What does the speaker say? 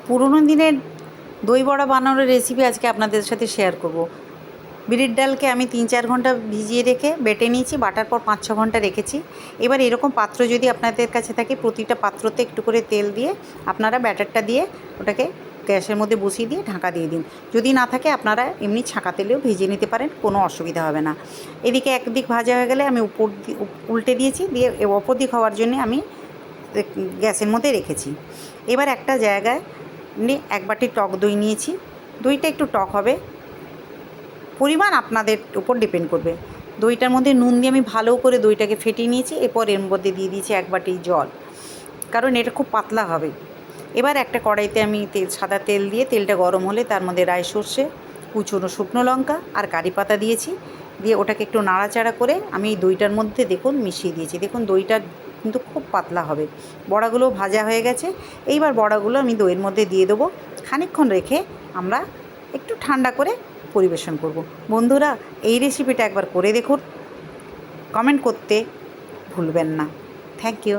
পুরনো দিনের দই বড়া বানানোর রেসিপি আজকে আপনাদের সাথে শেয়ার করব। বিরির ডালকে আমি 3-4 ঘন্টা ভিজিয়ে রেখে বেটে নিয়েছি, বাটার পর 5-6 ঘন্টা রেখেছি। এবার এরকম পাত্র যদি আপনাদের কাছে থাকে, প্রতিটা পাত্রতে একটু করে তেল দিয়ে আপনারা ব্যাটারটা দিয়ে ওটাকে গ্যাসের মধ্যে বসিয়ে দিয়ে ঢাকা দিয়ে দিন। যদি না থাকে আপনারা এমনি ছাঁকা তেলেও ভেজে নিতে পারেন, কোনো অসুবিধা হবে না। এদিকে একদিক ভাজা হয়ে গেলে আমি উল্টে দিয়েছি, দিয়ে অপর দিক হওয়ার জন্যে আমি গ্যাসের মধ্যে রেখেছি। এবার একটা জায়গায় নিয়ে 1 বাটি টক দই নিয়েছি। দইটা একটু টক হবে, পরিমাণ আপনাদের উপর ডিপেন্ড করবে। দইটার মধ্যে নুন দিয়ে আমি ভালো করে দইটাকে ফেটিয়ে নিয়েছি। এরপর এর মধ্যে দিয়ে দিয়েছি 1 বাটি জল, কারণ এটা খুব পাতলা হবে। এবার একটা কড়াইতে আমি সাদা তেল দিয়ে, তেলটা গরম হলে তার মধ্যে রাই সর্ষে, কুচনো শুকনো লঙ্কা আর কারি পাতা দিয়েছি। দিয়ে ওটাকে একটু নাড়াচাড়া করে আমি এই দইটার মধ্যে দেখুন মিশিয়ে দিয়েছি। দেখুন দইটা কিন্তু খুব পাতলা হবে। বড়াগুলো ভাজা হয়ে গেছে। এইবার বড়াগুলো আমি দইয়ের মধ্যে দিয়ে দেবো। খানিকক্ষণ রেখে আমরা একটু ঠান্ডা করে পরিবেশন করব। বন্ধুরা, এই রেসিপিটা একবার করে দেখুন, কমেন্ট করতে ভুলবেন না। Thank you.